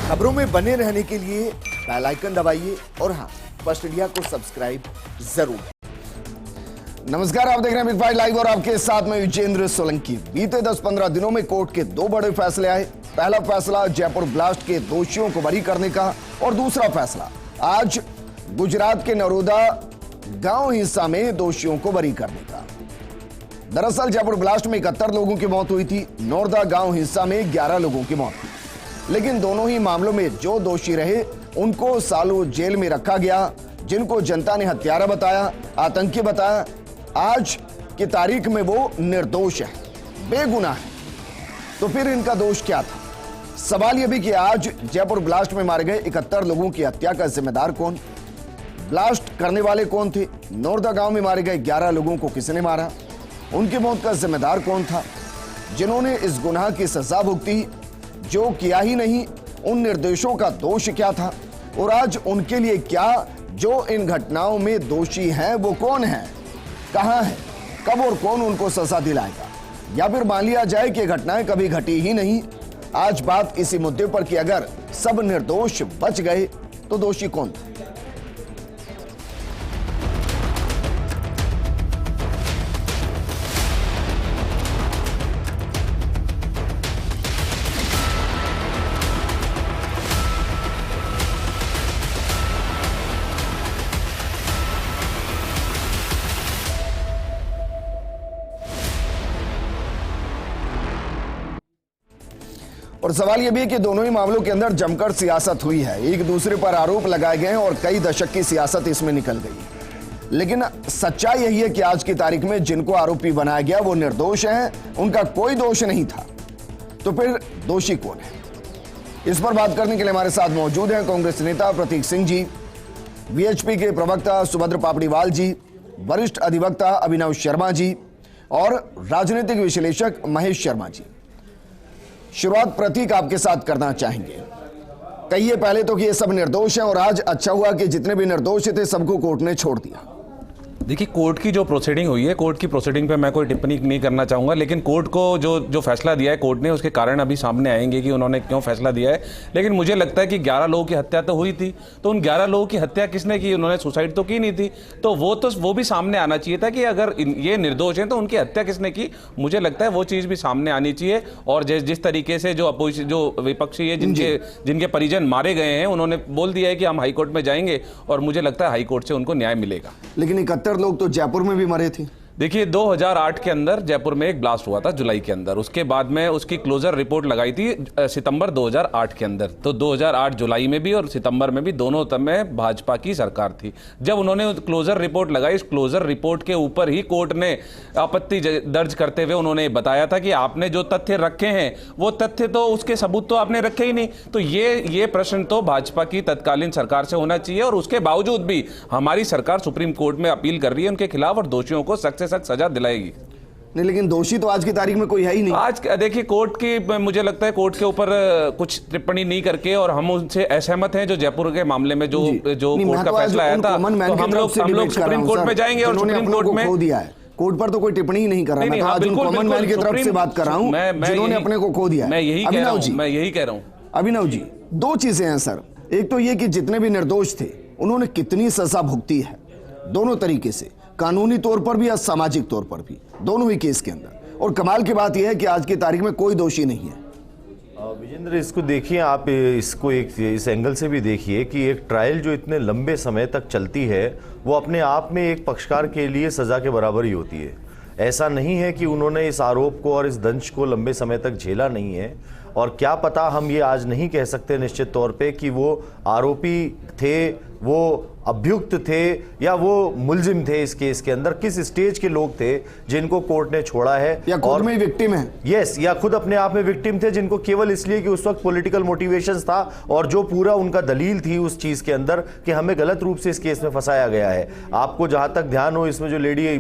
खबरों में बने रहने के लिए बेल आइकन दबाइए और हाँ, फर्स्ट इंडिया को सब्सक्राइब जरूर। नमस्कार, आप देख रहे हैं बिग फाइट लाइव और आपके साथ में विजेंद्र सोलंकी। बीते 10-15 दिनों में कोर्ट के दो बड़े फैसले आए। पहला फैसला जयपुर ब्लास्ट के दोषियों को बरी करने का और दूसरा फैसला आज गुजरात के नरोदा गांव हिस्सा में दोषियों को बरी करने का। दरअसल जयपुर ब्लास्ट में 71 लोगों की मौत हुई थी, नरोदा गांव हिस्सा में 11 लोगों की मौत हुई। लेकिन दोनों ही मामलों में जो दोषी रहे उनको सालों जेल में रखा गया। जिनको जनता ने हत्यारा बताया, आतंकी बताया, आज की तारीख में वो निर्दोष है, बेगुनाह है। तो फिर इनका दोष क्या था? सवाल यह भी कि आज जयपुर ब्लास्ट में मारे गए 71 लोगों की हत्या का जिम्मेदार कौन? ब्लास्ट करने वाले कौन थे? नरोदा गांव में मारे गए 11 लोगों को किसने मारा? उनकी मौत का जिम्मेदार कौन था? जिन्होंने इस गुनाह की सजा भुगती, जो किया ही नहीं, उन निर्दोषों का दोष क्या था? और आज उनके लिए क्या? जो इन घटनाओं में दोषी हैं वो कौन है, कहां है, कब और कौन उनको सजा दिलाएगा? या फिर मान लिया जाए कि घटनाएं कभी घटी ही नहीं। आज बात इसी मुद्दे पर कि अगर सब निर्दोष बच गए तो दोषी कौन था? और सवाल यह भी है कि दोनों ही मामलों के अंदर जमकर सियासत हुई है। एक दूसरे पर आरोप लगाए गए और कई दशक की सियासत इसमें निकल गई। लेकिन सच्चाई यही है कि आज की तारीख में जिनको आरोपी बनाया गया वो निर्दोष हैं, उनका कोई दोष नहीं था। तो फिर दोषी कौन है? इस पर बात करने के लिए हमारे साथ मौजूद हैं कांग्रेस नेता प्रतीक सिंह जी, वीएचपी के प्रवक्ता सुभद्र पापड़ीवाल जी, वरिष्ठ अधिवक्ता अभिनव शर्मा जी और राजनीतिक विश्लेषक महेश शर्मा जी। शुरुआत प्रतीक आपके साथ करना चाहेंगे। कहिए पहले तो कि ये सब निर्दोष हैं और आज अच्छा हुआ कि जितने भी निर्दोष थे सबको कोर्ट ने छोड़ दिया। देखिए, कोर्ट की जो प्रोसीडिंग हुई है, कोर्ट की प्रोसीडिंग पे मैं कोई टिप्पणी नहीं करना चाहूँगा, लेकिन कोर्ट को जो फैसला दिया है कोर्ट ने, उसके कारण अभी सामने आएंगे कि उन्होंने क्यों फैसला दिया है। लेकिन मुझे लगता है कि 11 लोगों की हत्या तो हुई थी, तो उन 11 लोगों की हत्या किसने की? उन्होंने सुसाइड तो की नहीं थी, तो वो भी सामने आना चाहिए था कि अगर ये निर्दोष हैं तो उनकी हत्या किसने की। मुझे लगता है वो चीज़ भी सामने आनी चाहिए। और जिस तरीके से जो विपक्षी है, जिनके परिजन मारे गए हैं, उन्होंने बोल दिया है कि हम हाईकोर्ट में जाएंगे और मुझे लगता है हाईकोर्ट से उनको न्याय मिलेगा। लेकिन 71 लोग तो जयपुर में भी मरे थे। देखिए, 2008 के अंदर जयपुर में एक ब्लास्ट हुआ था जुलाई के अंदर। उसके बाद में उसकी क्लोजर रिपोर्ट लगाई थी सितंबर 2008 के अंदर। तो 2008 जुलाई में भी और सितंबर में भी दोनों में भाजपा की सरकार थी। जब उन्होंने क्लोजर रिपोर्ट लगाई, इस क्लोजर रिपोर्ट के ऊपर ही कोर्ट ने आपत्ति दर्ज करते हुए उन्होंने बताया था कि आपने जो तथ्य रखे हैं वो तथ्य तो उसके सबूत तो आपने रखे ही नहीं। तो ये प्रश्न तो भाजपा की तत्कालीन सरकार से होना चाहिए। और उसके बावजूद भी हमारी सरकार सुप्रीम कोर्ट में अपील कर रही है उनके खिलाफ और दोषियों को सख्त सख्त सजा दिलाएगी। नहीं, लेकिन दोषी तो आज की तारीख में कोई है ही नहीं। आज देखिए, कोर्ट की मुझे लगता है कोर्ट के ऊपर कुछ टिप्पणी नहीं करके, और हम उनसे असहमत हैं जो जयपुर के मामले में जो कोर्ट का फैसला आया था, तो हम लोग सुप्रीम कोर्ट में जाएंगे और सुप्रीम कोर्ट में खो दिया है। कोर्ट पर तो कोई टिप्पणी ही नहीं कर रहा। मैं आज उन कॉमन मैन की तरफ से बात कर रहा हूं जिन्होंने अपने को खो दिया है। मैं यही कह रहा हूं। अभिनव जी, दो चीजें हैं सर। एक तो ये कि जितने भी निर्दोष थे उन्होंने कितनी सजा भुगती है, दोनों तरीके से, कानूनी तौर पर भी और सामाजिक तौर पर भी, दोनों ही केस के अंदर। और कमाल की बात यह है कि आज की तारीख में कोई दोषी नहीं है। विजेंद्र, इसको देखिए आप, इसको इस एंगल से भी देखिए कि एक ट्रायल जो इतने लंबे समय तक चलती है वो अपने आप में एक पक्षकार के लिए सजा के बराबर ही होती है। ऐसा नहीं है कि उन्होंने इस आरोप को और इस दंश को लंबे समय तक झेला नहीं है। और क्या पता, हम ये आज नहीं कह सकते निश्चित तौर पे कि वो आरोपी थे, वो अभियुक्त थे या वो मुलजिम थे इस केस के अंदर। किस स्टेज के लोग थे जिनको कोर्ट ने छोड़ा है, या खुद में विक्टिम है, यस, या खुद अपने आप में विक्टिम थे, जिनको केवल इसलिए कि उस वक्त पॉलिटिकल मोटिवेशंस था और जो पूरा उनका दलील थी उस चीज के अंदर कि हमें गलत रूप से इस केस में फंसाया गया है। आपको जहां तक ध्यान हो, इसमें जो लेडी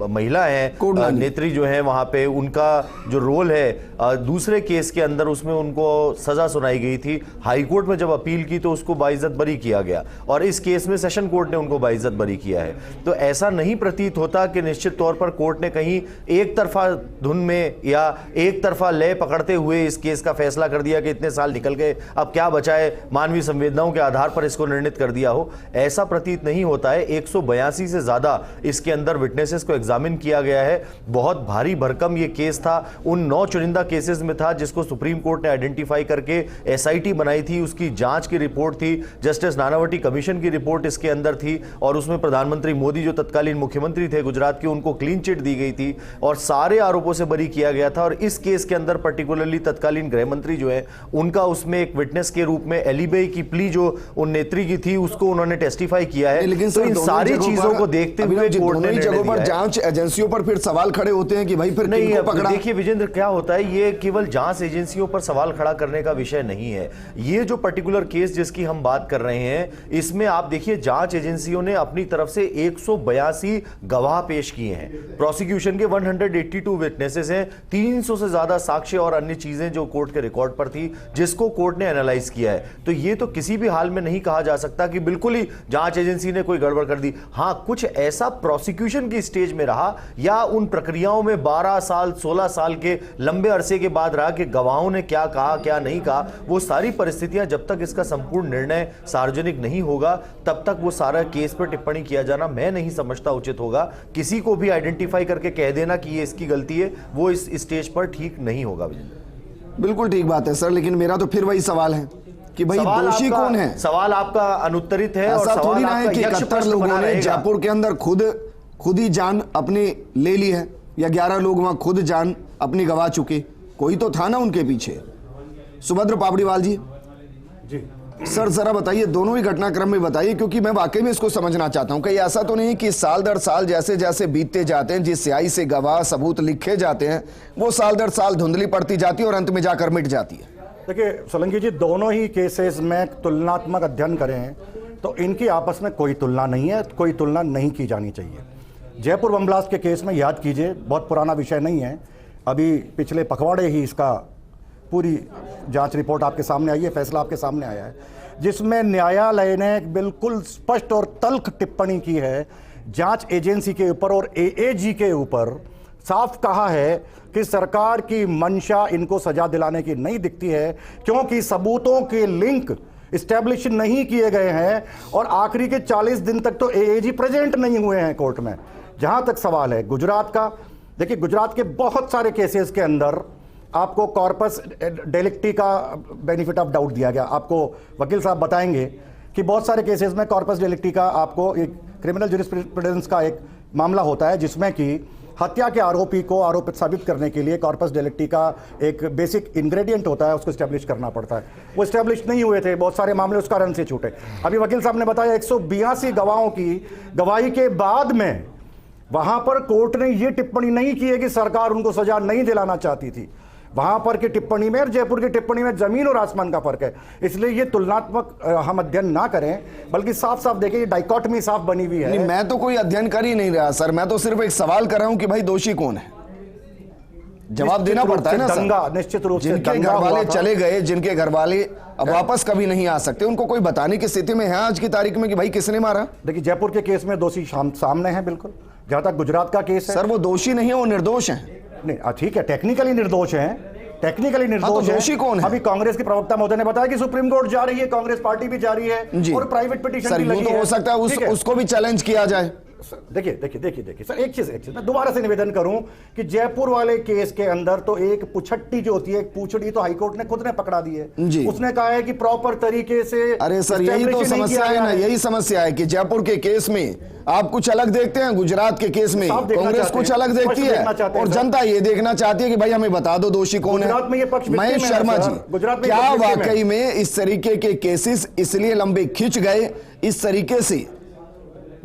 महिला है, नेत्री जो है, वहां पे उनका जो रोल है दूसरे केस के अंदर, उसमें उनको सजा सुनाई गई थी। हाईकोर्ट में जब अपील की तो उसको बाइज्जत बरी किया गया और इस केस में सेशन कोर्ट ने उनको बाइज्जत बरी किया है। तो ऐसा नहीं प्रतीत होता कि निश्चित तौर पर कोर्ट ने कहीं एक तरफा धुन में या एक तरफा लय पकड़ते हुए इस केस का फैसला कर दिया कि इतने साल निकल गए, अब क्या बचा है, मानवीय संवेदनाओं के आधार पर इसको निर्णित कर दिया हो। ऐसा प्रतीत नहीं होता है। 182 से ज्यादा इसके अंदर विटनेसेस को एग्जामिन किया गया है। बहुत भारी भरकम ये केस था, उन 9 चुनिंदा केसेस में था जिसको सुप्रीम कोर्ट ने आइडेंटिफाई करके एसआईटी बनाई थी, उसकी जांच की रिपोर्ट थी, जस्टिस नानावटी कमीशन की रिपोर्ट इसके अंदर थी और उसमें प्रधानमंत्री मोदी जो तत्कालीन मुख्यमंत्री थे गुजरात के, उनको क्लीन चिट दी गई थी और सारे आरोपों से बरी किया गया था। और इस केस के अंदर पर्टिकुलरली तत्कालीन गृह मंत्री जो है उनका उसमें एक विटनेस के रूप में एलिबे की प्ली जो उन नेत्री की थी उसको उन्होंने टेस्टिफाई किया है। लेकिन तो इन सारी चीजों को देखते हुए कोर्ट ने जगहों पर जांच एजेंसियों पर फिर सवाल खड़े होते हैं कि भाई फिर नहीं किनको पकड़ा। देखिए विजेंद्र, क्या होता है, ये केवल जांच एजेंसियों पर सवाल खड़ा करने का विषय नहीं है। ये जो पर्टिकुलर केस जिसकी हम बात कर रहे हैं, इसमें आप देखिए जांच एजेंसियों ने अपनी तरफ से 182 गवाह पेश किए हैं। प्रोसिक्यूशन के 182 विटनेसेस हैं, 300 से ज्यादा साक्ष्य और अन्य चीजें जो कोर्ट के रिकॉर्ड पर थी जिसको कोर्ट ने एनालाइज किया है। तो ये तो किसी भी हाल में नहीं कहा जा सकता कि बिल्कुल ही जांच एजेंसी ने कोई गड़बड़ कर दी। हां, कुछ ऐसा प्रोसिक्यूशन की स्टेज में रहा या उन प्रक्रियाओं में 12 साल 16 साल के लंबे अरसे के बाद रहा कि गवाहों ने क्या कहा क्या नहीं कहा। वो सारी परिस्थितियां जब तक इसका संपूर्ण निर्णय सार्वजनिक नहीं होगा तब तक वो सारा केस पर टिप्पणी किया जाना मैं नहीं समझता उचित होगा। किसी को भी आइडेंटिफाई करके कह देना कि ये इसकी गलती है, वो इस स्टेज पर ठीक नहीं होगा। बिल्कुल ठीक बात है सर, लेकिन मेरा तो फिर वही सवाल है कि भाई दोषी कौन है। सवाल आपका अनुत्तरित है और ऐसा थोड़ी ना है कि 71 71 लोगों ने जयपुर के अंदर खुद ही जान अपनी ले ली है या 11 लोग वहां खुद जान अपनी गवा चुके। कोई तो था ना उनके पीछे। सुभद्र पापड़ीवाल जी सर जरा बताइए, दोनों ही घटनाक्रम में बताइए, क्योंकि मैं वाकई में इसको समझना चाहता हूं। कहीं ऐसा तो नहीं कि साल दर साल जैसे जैसे बीतते जाते हैं, जिस स्याही से गवाह सबूत लिखे जाते हैं वो साल दर साल धुंधली पड़ती जाती है और अंत में जाकर मिट जाती है। देखिए सोलंकी जी, दोनों ही केसेस में तुलनात्मक अध्ययन करें तो इनकी आपस में कोई तुलना नहीं है, कोई तुलना नहीं की जानी चाहिए। जयपुर बम ब्लास्ट के केस में याद कीजिए, बहुत पुराना विषय नहीं है, अभी पिछले पखवाड़े ही इसका पूरी जांच रिपोर्ट आपके सामने आई है, फैसला आपके सामने आया है, जिसमें न्यायालय ने बिल्कुल स्पष्ट और तल्ख टिप्पणी की है जांच एजेंसी के ऊपर और एएजी के ऊपर। साफ कहा है कि सरकार की मंशा इनको सजा दिलाने की नहीं दिखती है क्योंकि सबूतों के लिंक इस्टेब्लिश नहीं किए गए हैं और आखिरी के 40 दिन तक तो एएजी प्रेजेंट नहीं हुए हैं कोर्ट में। जहां तक सवाल है गुजरात का, देखिए गुजरात के बहुत सारे केसेस के अंदर आपको कॉर्पस डेलिक्टी का बेनिफिट ऑफ डाउट दिया गया। आपको वकील साहब बताएंगे कि बहुत सारे केसेस में कॉर्पस डेलिक्टी का आपको एक क्रिमिनल जूरिस्प्रूडेंस का एक मामला होता है जिसमें कि हत्या के आरोपी को आरोपित साबित करने के लिए कॉर्पस डेलिक्टी का एक बेसिक इंग्रेडिएंट होता है, उसको स्टैब्लिश करना पड़ता है। वो स्टैब्लिश नहीं हुए थे, बहुत सारे मामले उस कारण से छूटे। अभी वकील साहब ने बताया 182 गवाहों की गवाही के बाद में वहां पर कोर्ट ने यह टिप्पणी नहीं की है कि सरकार उनको सजा नहीं दिलाना चाहती थी। वहां पर की टिप्पणी में और जयपुर की टिप्पणी में जमीन और आसमान का फर्क है। इसलिए ये तुलनात्मक हम अध्ययन ना करें, बल्कि साफ साफ देखें ये डाइकोटमी साफ बनी हुई है। नहीं, मैं तो कोई अध्ययन कर ही नहीं रहा सर, मैं तो सिर्फ एक सवाल कर रहा हूं कि भाई दोषी कौन है। जवाब देना पड़ता है ना सर। निश्चित रूप से जिनके घर वाले चले गए, जिनके घर वाले अब वापस कभी नहीं आ सकते, उनको कोई बताने की स्थिति में है आज की तारीख में कि भाई किसने मारा। देखिए जयपुर के केस में दोषी सामने है बिल्कुल। जहां तक गुजरात का केस है सर, वो दोषी नहीं है, वो निर्दोष है। नहीं ठीक है, टेक्निकली निर्दोष हैं, टेक्निकली निर्दोष तो दोषी कौन है? अभी कांग्रेस के प्रवक्ता महोदय ने बताया कि सुप्रीम कोर्ट जा रही है, कांग्रेस पार्टी भी जा रही है और प्राइवेट पिटीशन भी लगी है। तो हो सकता है उसको भी चैलेंज किया जाए। देखिए सर, एक चीज मैं दोबारा से निवेदन करूं कि जयपुर वाले केस के अंदर तो एक पुछट्टी जो होती है, एक पूछड़ी, तो हाईकोर्ट ने खुद ने पकड़ा दी है। उसने कहा है कि प्रॉपर तरीके से। अरे सर, यही तो समस्या है ना, यही समस्या है कि जयपुर के केस में आप कुछ अलग देखते हैं, गुजरात के केस में कांग्रेस कुछ अलग देखती है और जनता ये देखना चाहती है कि भाई हमें बता दो दोषी कौन है। महेश शर्मा जी, क्या वाकई में इस तरीके के केसेस इसलिए लंबे खिंच गए, इस तरीके से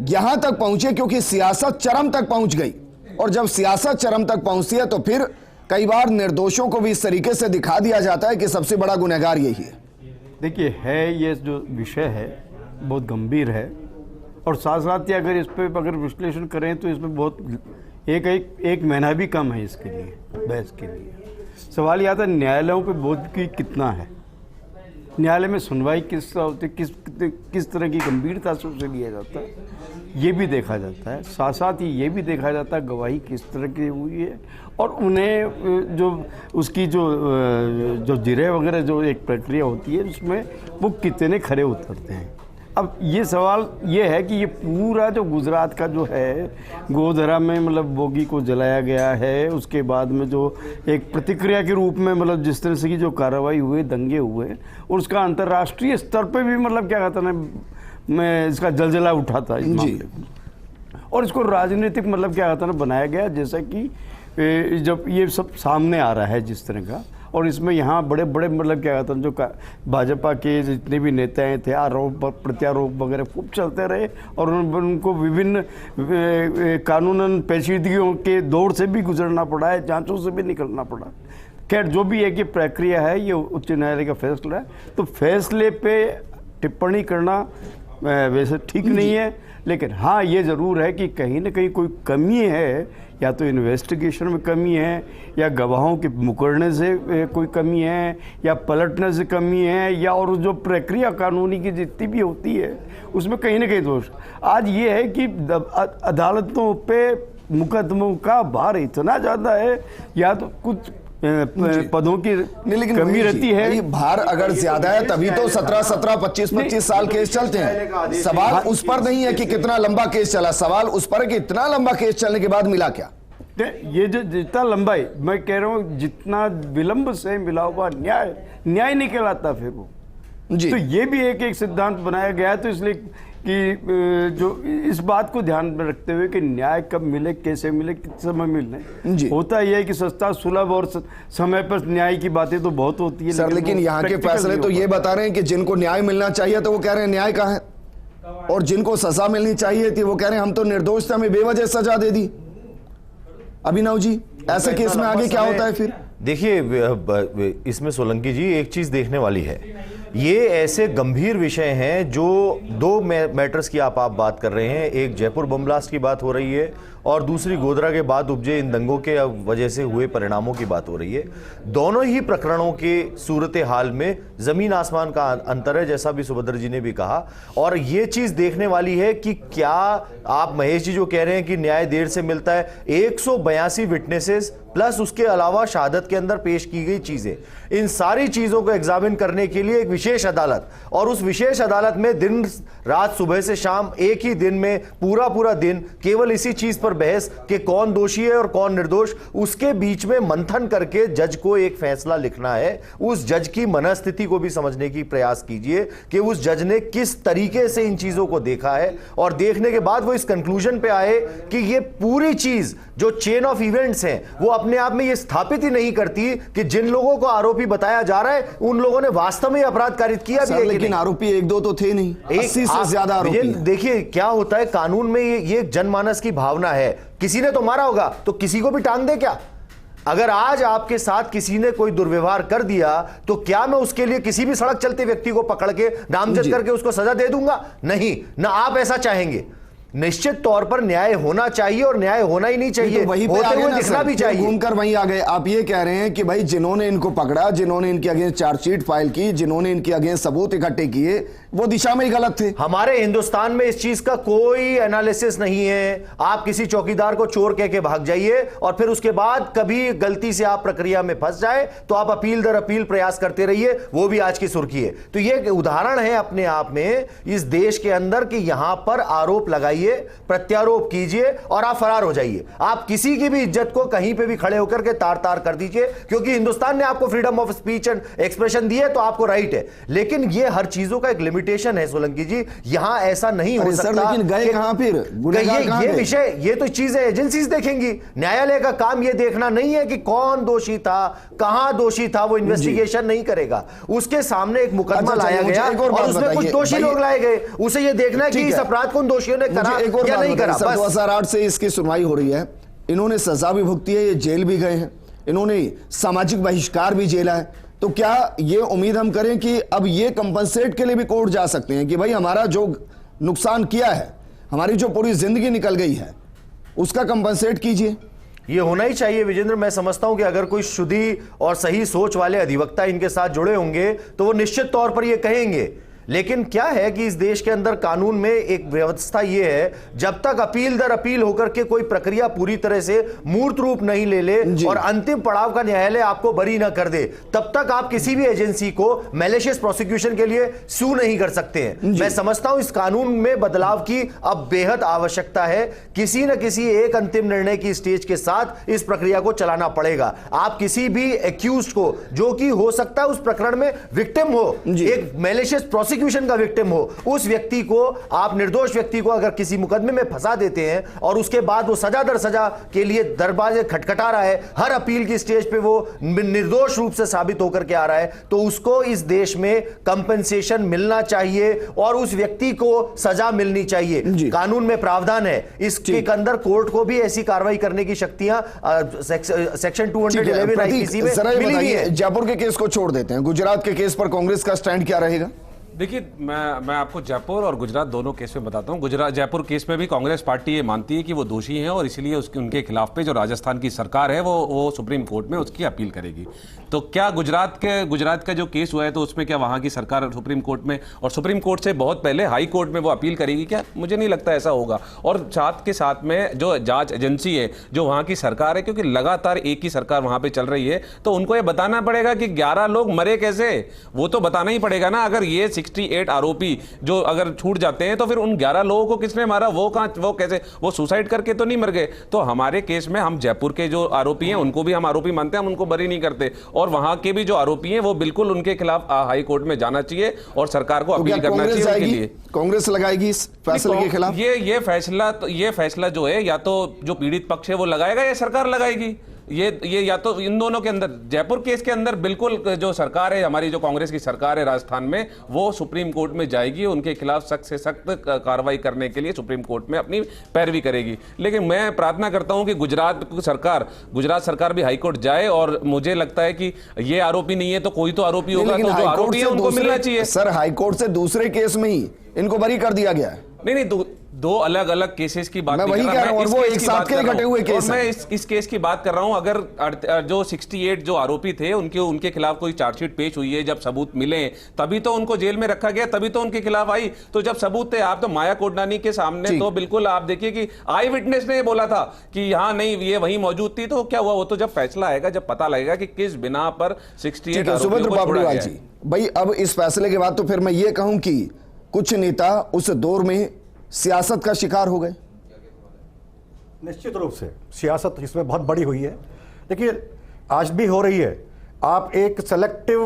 यहां तक पहुंचे क्योंकि सियासत चरम तक पहुंच गई, और जब सियासत चरम तक पहुंचती है तो फिर कई बार निर्दोषों को भी इस तरीके से दिखा दिया जाता है कि सबसे बड़ा गुनहगार यही है। देखिए ये जो विषय है बहुत गंभीर है और साथ साथ ही अगर इस पर अगर विश्लेषण करें तो इसमें बहुत एक महीना भी कम है इसके लिए बहस के लिए। सवाल यह था न्यायालयों पे बोझ की कितना है। न्यायालय में सुनवाई किस तरह होती है, किस तरह की गंभीरता से उसे लिया जाता है, ये भी देखा जाता है। साथ साथ ही ये भी देखा जाता है गवाही किस तरह की हुई है और उन्हें जो उसकी जो जिरह वगैरह जो एक प्रक्रिया होती है उसमें वो कितने खरे उतरते हैं। अब ये सवाल ये है कि ये पूरा जो गुजरात का जो है गोधरा में मतलब बोगी को जलाया गया है, उसके बाद में जो एक प्रतिक्रिया के रूप में मतलब जिस तरह से की जो कार्रवाई हुए, दंगे हुए, और उसका अंतर्राष्ट्रीय स्तर पे भी मतलब क्या कहता है मैं इसका जलजला उठा था इस मामले में। और इसको राजनीतिक मतलब क्या कहता है बनाया गया, जैसा कि जब ये सब सामने आ रहा है जिस तरह का, और इसमें यहाँ बड़े बड़े मतलब क्या कहता है जो भाजपा के जितने भी नेताएं थे आरोप प्रत्यारोप वगैरह खूब चलते रहे और उनको विभिन्न कानूनन पेचीदगियों के दौर से भी गुजरना पड़ा है, जांचों से भी निकलना पड़ा। खैर जो भी है कि प्रक्रिया है, ये उच्च न्यायालय का फैसला है, तो फैसले पे टिप्पणी करना वैसे ठीक नहीं है, लेकिन हाँ ये ज़रूर है कि कहीं ना कहीं कोई कमी है, या तो इन्वेस्टिगेशन में कमी है, या गवाहों के मुकरने से कोई कमी है, या पलटने से कमी है, या और जो प्रक्रिया कानूनी की जितनी भी होती है उसमें कहीं ना कहीं दोष। आज ये है कि अदालतों पे मुकदमों का भार इतना ज़्यादा है, या तो कुछ पदों की कमी रहती है। भार अगर ज्यादा है तभी तो 17 25 साल केस चलते हैं। सवाल उस पर नहीं है कि कितना लंबा केस चला, सवाल उस पर है कि इतना लंबा केस चलने के बाद मिला क्या। ये जो जितना लंबाई मैं कह रहा हूँ, जितना विलंब से मिला हुआ न्याय नहीं कहलाता फिर वो जी। तो ये भी एक सिद्धांत बनाया गया है, तो इसलिए कि जो इस बात को ध्यान में रखते हुए कि न्याय कब मिले, कैसे मिले, किस समय मिलने, होता यह है कि सस्ता सुलभ और समय पर न्याय की बातें तो बहुत होती है सर, लेकिन यहाँ के फैसले तो ये बता रहे हैं कि जिनको न्याय मिलना चाहिए तो वो कह रहे हैं न्याय कहाँ है, और जिनको सजा मिलनी चाहिए थी वो कह रहे हैं हम तो निर्दोष थे, हमें बेवजह सजा दे दी। अभिनव जी, ऐसे केस में आगे क्या होता है फिर? देखिए इसमें सोलंकी जी एक चीज देखने वाली है, ये ऐसे गंभीर विषय हैं जो दो मैटर्स की आप बात कर रहे हैं, एक जयपुर बम ब्लास्ट की बात हो रही है और दूसरी गोधरा के बाद उपजे इन दंगों के वजह से हुए परिणामों की बात हो रही है। दोनों ही प्रकरणों के सूरत हाल में जमीन आसमान का अंतर है, जैसा भी सुभद्र जी ने भी कहा। और ये चीज देखने वाली है कि क्या आप महेश जी जो कह रहे हैं कि न्याय देर से मिलता है, 182 विटनेसेस प्लस उसके अलावा शहादत के अंदर पेश की गई चीजें, इन सारी चीजों को एग्जामिन करने के लिए एक विशेष अदालत, और उस विशेष अदालत में दिन रात सुबह से शाम एक ही दिन में पूरा दिन केवल इसी चीज पर बहस कि कौन दोषी है और कौन निर्दोष, उसके बीच में मंथन करके जज को एक फैसला लिखना है। उस जज की मनस्थिति को भी समझने की प्रयास कीजिए कि उस जज ने किस तरीके से इन चीजों को देखा है, और देखने के बाद वो इस कंक्लूजन पे आए कि ये पूरी चीज जो चेन ऑफ इवेंट्स हैं वो अपने आप में ये स्थापित ही नहीं करती कि जिन लोगों को आरोपी बताया जा रहा है उन लोगों ने वास्तव में अपराध कारित किया भी है। लेकिन आरोपी एक दो तो थे नहीं, 80 से ज्यादा आरोपी। देखिए क्या होता है कानून में, ये जनमानस की भावना है, किसी ने तो मारा होगा तो किसी को भी टांग दे क्या? अगर आज आपके साथ किसी ने कोई दुर्व्यवहार कर दिया तो क्या मैं उसके लिए किसी भी सड़क चलते व्यक्ति को पकड़ के नामजद करके उसको सजा दे दूंगा? नहीं, ना आप ऐसा चाहेंगे। निश्चित तौर पर न्याय होना चाहिए और न्याय होना ही नहीं चाहिए, वहीं पे होते हुए दिखना भी चाहिए। घूमकर वहीं आ गए। आप ये कह रहे हैं कि भाई जिन्होंने इनको पकड़ा, जिन्होंने इनके अगेंस्ट चार्जशीट फाइल की, जिन्होंने इनके अगेंस्ट सबूत इकट्ठे किए, वो दिशा में ही गलत थे। हमारे हिंदुस्तान में इस चीज का कोई एनालिसिस नहीं है। आप किसी चौकीदार को चोर कह के भाग जाइए और फिर उसके बाद कभी गलती से आप प्रक्रिया में फंस जाए तो आप अपील दर अपील प्रयास करते रहिए, वो भी आज की सुर्खी है। तो ये उदाहरण है अपने आप में इस देश के अंदर कि यहां पर आरोप लगाइए, प्रत्यारोप कीजिए और आप फरार हो जाइए। आप किसी की भी इज्जत को कहीं पे भी खड़े होकर के तार तार कर दीजिए, क्योंकि हिंदुस्तान ने आपको freedom of speech and expression दी है तो आपको राइट है। लेकिन ये हर चीजों का एक लिमिटेशन है सोलंकी जी, यहां ऐसा नहीं हो सकता। लेकिन गए कहां फिर? ये विषय, ये तो चीजें एजेंसीज देखेंगी। न्यायालय का काम ये देखना नहीं है कि कौन दोषी था, कहां दोषी था, वो इन्वेस्टिगेशन नहीं करेगा। उसके सामने एक मुकदमा लाया गया और उसमें कुछ दोषी लोग लाए गए, उसे ये देखना है कि इस अपराध को उन दोषियों ने करा या नहीं करा। 2008 से इसकी सुनवाई हो रही है, इन्होंने सजा भी भुगती है, ये जेल भी गए हैं, इन्होंने सामाजिक बहिष्कार भी झेला है। तो क्या ये उम्मीद हम करें कि अब ये कंपनसेट के लिए भी कोर्ट जा सकते हैं कि भाई हमारा जो नुकसान किया है, हमारी जो पूरी जिंदगी निकल गई है, उसका कंपनसेट कीजिए? ये होना ही चाहिए विजेंद्र। मैं समझता हूं कि अगर कोई शुद्धि और सही सोच वाले अधिवक्ता इनके साथ जुड़े होंगे तो वो निश्चित तौर पर ये कहेंगे। लेकिन क्या है कि इस देश के अंदर कानून में एक व्यवस्था यह है, जब तक अपील दर अपील होकर के कोई प्रक्रिया पूरी तरह से मूर्त रूप नहीं ले ले और अंतिम पड़ाव का न्यायालय आपको बरी ना कर दे, तब तक आप किसी भी एजेंसी को मैलिशियस प्रोसिक्यूशन के लिए सू नहीं कर सकते हैं। मैं समझता हूं इस कानून में बदलाव की अब बेहद आवश्यकता है। किसी न किसी एक अंतिम निर्णय की स्टेज के साथ इस प्रक्रिया को चलाना पड़ेगा। आप किसी भी एक्यूज्ड को, जो कि हो सकता है उस प्रकरण में विक्टिम हो, एक मैलिशियस प्रोसिक्यूशन का विक्टिम हो, उस व्यक्ति को, आप निर्दोष व्यक्ति को अगर किसी मुकदमे में फंसा देते हैं और उसके बाद वो सजा दर सजा के लिए दरवाजे खटखटा रहा है, हर अपील की स्टेज पे वो निर्दोष रूप से साबित होकर के आ रहा है, तो उसको इस देश में कंपेंसेशन मिलना चाहिए और उस व्यक्ति को सजा मिलनी चाहिए। कानून में प्रावधान है, इसके अंदर कोर्ट को भी ऐसी कार्रवाई करने की शक्तियां सेक्शन 211 आईपीसी में मिली हुई है। जयपुर के केस को छोड़ देते हैं, गुजरात के केस पर कांग्रेस का स्टैंड क्या रहेगा? देखिए, मैं आपको जयपुर और गुजरात दोनों केस में बताता हूं। जयपुर केस में भी कांग्रेस पार्टी ये मानती है कि वो दोषी हैं और इसलिए उनके खिलाफ पे जो राजस्थान की सरकार है वो सुप्रीम कोर्ट में उसकी अपील करेगी। तो क्या गुजरात का जो केस हुआ है तो उसमें क्या वहां की सरकार सुप्रीम कोर्ट में, और सुप्रीम कोर्ट से बहुत पहले हाई कोर्ट में वो अपील करेगी क्या? मुझे नहीं लगता ऐसा होगा। और साथ के साथ में जो जांच एजेंसी है, जो वहां की सरकार है, क्योंकि लगातार एक ही सरकार वहां पे चल रही है, तो उनको ये बताना पड़ेगा कि 11 लोग मरे कैसे, वो तो बताना ही पड़ेगा ना। अगर ये 68 आरोपी जो अगर छूट जाते हैं तो फिर उन 11 लोगों को किसने मारा, वो कैसे, वो सुसाइड करके तो नहीं मर गए। तो हमारे केस में हम जयपुर के जो आरोपी हैं उनको भी हम आरोपी मानते हैं, हम उनको बरी नहीं करते। और वहां के भी जो आरोपी हैं वो बिल्कुल उनके खिलाफ हाई कोर्ट में जाना चाहिए और सरकार को अपील करना चाहिए उनके लिए। कांग्रेस लगाएगी इस फैसले के खिलाफ? ये फैसला जो है, या तो जो पीड़ित पक्ष है वो लगाएगा या सरकार लगाएगी। ये या तो इन दोनों के अंदर, जयपुर केस के अंदर बिल्कुल जो सरकार है, हमारी जो कांग्रेस की सरकार है राजस्थान में, वो सुप्रीम कोर्ट में जाएगी, उनके खिलाफ सख्त से सख्त कार्रवाई करने के लिए सुप्रीम कोर्ट में अपनी पैरवी करेगी। लेकिन मैं प्रार्थना करता हूं कि गुजरात सरकार भी हाईकोर्ट जाए, और मुझे लगता है कि ये आरोपी नहीं है तो कोई तो आरोपी होगा, तो जो आरोपी है उनको मिलना चाहिए। सर, हाईकोर्ट से दूसरे केस में ही इनको बरी कर दिया गया है। नहीं, दो अलग अलग केसेस की बात मैं वही कह रहा हूं, वो एक साथ के घटे हुए केस हैं। मैं इस केस की बात कर रहा हूं। अगर जो 68 जो आरोपी थे उनके खिलाफ कोई चार्जशीट पेश हुई है, जब सबूत मिले तभी तो उनको जेल में रखा गया, तभी तो उनके खिलाफ आई। तो जब सबूत थे, आप तो माया कोडनानी के सामने तो बिल्कुल आप देखिए कि आई विटनेस ने बोला था कि यहाँ नहीं, ये वहीं मौजूद थी। तो क्या हुआ? वो तो जब फैसला आएगा, जब पता लगेगा कि किस बिना पर 68 आरोपियों को छोड़ा गया है। भाई, अब इस फैसले के बाद तो फिर मैं ये कहूं कि कुछ नेता उस दौर में सियासत का शिकार हो गए। निश्चित रूप से सियासत इसमें बहुत बड़ी हुई है। देखिए, आज भी हो रही है। आप एक सेलेक्टिव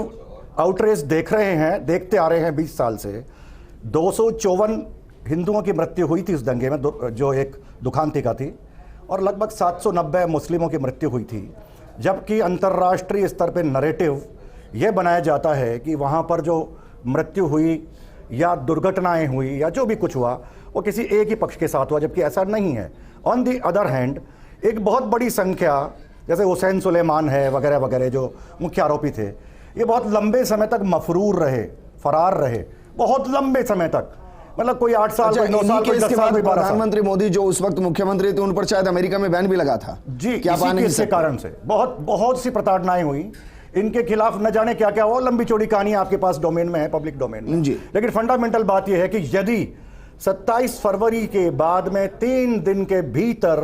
आउटरेज देख रहे हैं, देखते आ रहे हैं 20 साल से। 254 हिंदुओं की मृत्यु हुई थी उस दंगे में, जो एक दुखांती का थी, और लगभग 790 मुस्लिमों की मृत्यु हुई थी। जबकि अंतर्राष्ट्रीय स्तर पर नैरेटिव यह बनाया जाता है कि वहाँ पर जो मृत्यु हुई या दुर्घटनाएं हुई या जो भी कुछ हुआ वो किसी एक ही पक्ष के साथ हुआ, जबकि ऐसा नहीं है। ऑन दी अदर हैंड, एक बहुत बड़ी संख्या, जैसे हुसैन सुलेमान है वगैरह वगैरह, जो मुख्य आरोपी थे, ये बहुत लंबे समय तक मफरूर रहे, फरार रहे, बहुत लंबे समय तक। मतलब कोई 8 साल, कोई 9 साल, कोई 10 साल, कोई 12 साल। प्रधानमंत्री मोदी जो उस वक्त मुख्यमंत्री थे, उन पर शायद अमेरिका में बैन भी लगा था। जी, इसी कारण से बहुत सी प्रताड़नाएं हुई इनके खिलाफ। न जाने क्या क्या हुआ, लंबी चौड़ी कहानी आपके पास डोमेन में है, पब्लिक डोमेन में। लेकिन फंडामेंटल बात यह है कि यदि 27 फरवरी के बाद में 3 दिन के भीतर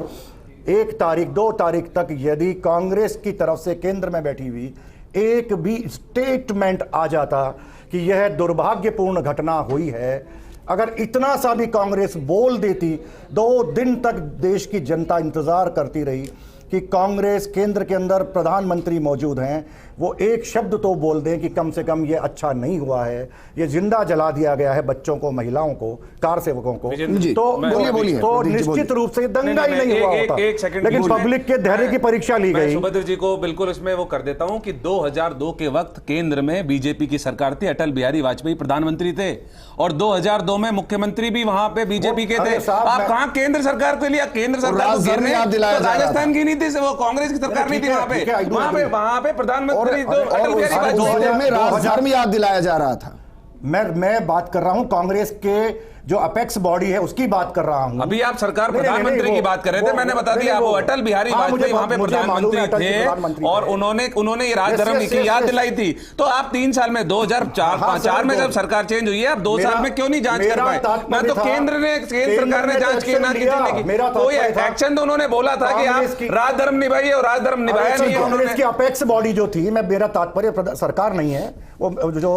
1 तारीख 2 तारीख तक यदि कांग्रेस की तरफ से केंद्र में बैठी हुई एक भी स्टेटमेंट आ जाता कि यह दुर्भाग्यपूर्ण घटना हुई है, अगर इतना सा भी कांग्रेस बोल देती, 2 दिन तक देश की जनता इंतजार करती रही कि कांग्रेस केंद्र के अंदर प्रधानमंत्री मौजूद हैं, वो एक शब्द तो बोल दें कि कम से कम ये अच्छा नहीं हुआ है, ये जिंदा जला दिया गया है बच्चों को, महिलाओं को, कार सेवकों को, तो निश्चित रूप से दंगा ही नहीं हुआ होता। लेकिन पब्लिक के धैर्य की परीक्षा ली गई। सुभद्र जी को बिल्कुल इसमें वो कर देता हूं कि 2002 के वक्त केंद्र में बीजेपी की सरकार थी, अटल बिहारी वाजपेयी प्रधानमंत्री थे, और 2002 में मुख्यमंत्री भी वहां पे बीजेपी के थे। आप कहां केंद्र सरकार के लिए, केंद्र सरकार को घेरने, राजस्थान की नीति से, वो कांग्रेस की सरकार नहीं थी वहां पे प्रधानमंत्री में राजधर्म याद दिलाया जा रहा था। मैं बात कर रहा हूं कांग्रेस के जो अपेक्स बॉडी है उसकी बात कर रहा हूं। अभी आप सरकार नहीं, नहीं, प्रधानमंत्री नहीं, की बात कर रहे थे, मैंने बता दिया, वो अटल बिहारी वाजपेयी वहां पे प्रधानमंत्री थे और उन्होंने ये राजधर्म की याद दिलाई थी। तो आप 3 साल में 2004 में जब सरकार चेंज हुई है, आप 2 साल में क्यों नहीं जांच कर पाए? मैं तो केंद्र सरकार ने जांच की ना की, कोई एक्शन तो उन्होंने बोला था कि आप राजधर्म निभाइए और राजधर्म निभाया नहीं है उन्होंने। इसकी अपेक्स बॉडी जो थी, मेरा तात्पर्य सरकार नहीं है, वो जो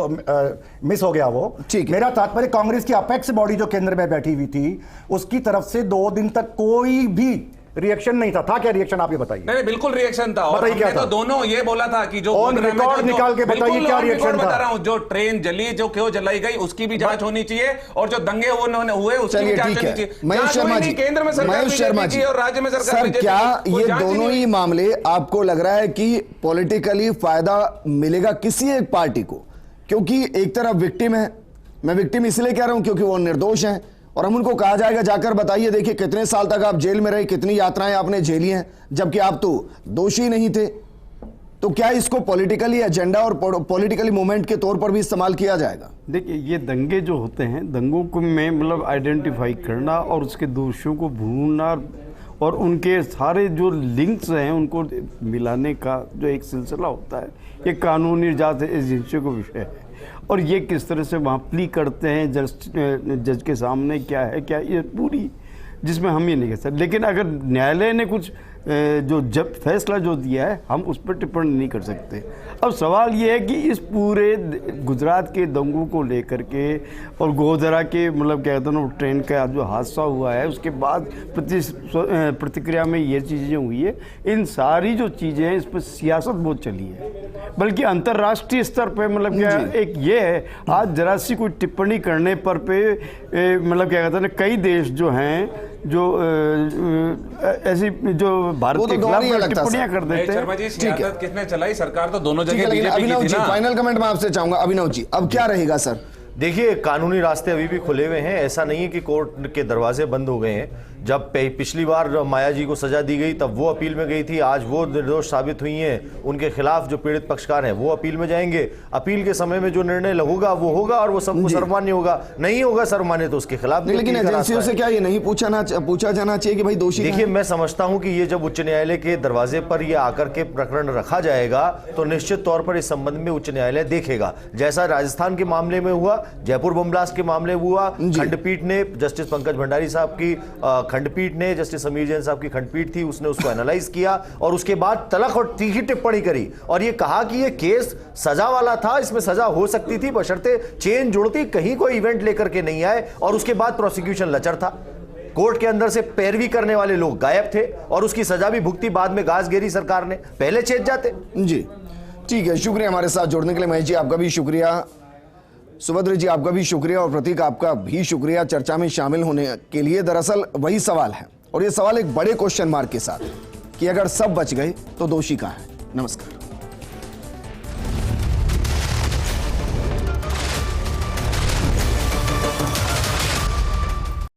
मिस हो गया वो, मेरा तात्पर्य कांग्रेस की अपेक्स बॉडी जो केंद्र में बैठी हुई थी उसकी तरफ से 2 दिन तक कोई भी रिएक्शन नहीं था। क्या रिएक्शन आप ये बताइए? नहीं, बिल्कुल रिएक्शन था। और क्या हमने तो दोनों ये बोला था कि जो रिकॉर्ड निकाल के बताइए क्या रिएक्शन था। बता रहा हूं, जो ट्रेन जली, जो क्यों जलाई गई, उसकी भी जांच होनी चाहिए और जो दंगे हुए उसकी भी जांच होनी चाहिए। महेश शर्मा जी, केंद्र में सरकार बीजेपी की और राज्य में सरकार बीजेपी की, क्या ये दोनों ही मामले आपको लग रहा है कि पॉलिटिकली फायदा मिलेगा किसी एक पार्टी को? क्योंकि एक तरफ विक्टिम है, मैं विक्टिम इसलिए कह रहा हूं क्योंकि वो निर्दोष हैं, और हम उनको कहा जाएगा जाकर बताइए, देखिए कितने साल तक आप जेल में रहे, कितनी यात्राएं आपने झेली हैं, जबकि आप तो दोषी नहीं थे। तो क्या इसको पॉलिटिकली एजेंडा और पॉलिटिकली मूवमेंट के तौर पर भी इस्तेमाल किया जाएगा? देखिए, ये दंगे जो होते हैं, दंगों को में मतलब आइडेंटिफाई करना और उसके दोषियों को ढूंढना और उनके सारे जो लिंक्स हैं उनको मिलाने का जो एक सिलसिला होता है, ये कानूनी जांच एजेंसियों का विषय है। और ये किस तरह से वहाँ प्ली करते हैं जज के सामने, क्या है क्या, ये पूरी, जिसमें हम ये नहीं कह सकते। लेकिन अगर न्यायालय ने कुछ जो जब फैसला जो दिया है, हम उस पर टिप्पणी नहीं कर सकते। अब सवाल ये है कि इस पूरे गुजरात के दंगों को लेकर के और गोधरा के मतलब क्या कहते हैं ना, ट्रेन का जो हादसा हुआ है उसके बाद प्रतिक्रिया में ये चीज़ें हुई है, इन सारी जो चीज़ें हैं इस पर सियासत बहुत चली है, बल्कि अंतर्राष्ट्रीय स्तर पे मतलब क्या एक ये है, आज जरा सी कोई टिप्पणी करने पर पे मतलब क्या कहते हैं ना, कई देश जो हैं जो ऐसी जो भारत के खिलाफ टिप्पणियां कर देते हैं। शर्मा जी, सियासत किसने चलाई? सरकार तो दोनों जगह बीजेपी अभिनव की जी, थी ना। फाइनल कमेंट मैं आपसे चाहूंगा। अभिनव जी, अब क्या रहेगा सर? देखिए, कानूनी रास्ते अभी भी खुले हुए हैं, ऐसा नहीं है कि कोर्ट के दरवाजे बंद हो गए हैं। जब पिछली बार माया जी को सजा दी गई तब वो अपील में गई थी, आज वो निर्दोष साबित हुई हैं, उनके खिलाफ जो पीड़ित पक्षकार हैं वो अपील में जाएंगे। अपील के समय में जो निर्णय होगा वो होगा और वो सबको सर्वमान्य होगा, नहीं होगा सर्वमान्य तो उसके खिलाफ। लेकिन एजेंसियों से क्या ये नहीं पूछा जाना चाहिए कि भाई दोषी? देखिए, मैं समझता हूं कि ये जब उच्च न्यायालय के दरवाजे पर ये आकर के प्रकरण रखा जाएगा तो निश्चित तौर पर इस संबंध में उच्च न्यायालय देखेगा, जैसा राजस्थान के मामले में हुआ, जयपुर बम ब्लास्ट के मामले में हुआ। खंडपीठ ने, जस्टिस पंकज भंडारी साहब की खंडपीठ ने, जस्टिस समीर जैन साहब की खंडपीठ थी, उसने उसको एनालाइज किया और उसके बाद तलख और तीखी टिप्पणी करी और ये कहा कि ये केस सजा वाला था, इसमें सजा हो सकती थी बशर्ते चेन जुड़ती, कहीं कोई इवेंट लेकर के नहीं आए। और उसके बाद प्रोसिक्यूशन लचर था, कोर्ट के अंदर से पैरवी करने वाले लोग गायब थे और उसकी सजा भी भुगती बाद में गाजगेरी सरकार ने, पहले चेत जाते। जी ठीक है, शुक्रिया हमारे साथ जुड़ने के लिए। महेश जी आपका भी शुक्रिया, सुभद्र जी आपका भी शुक्रिया और प्रतीक आपका भी शुक्रिया चर्चा में शामिल होने के लिए। दरअसल वही सवाल है और ये सवाल एक बड़े क्वेश्चन मार्क के साथ कि अगर सब बच गए तो दोषी कहाँ है? नमस्कार।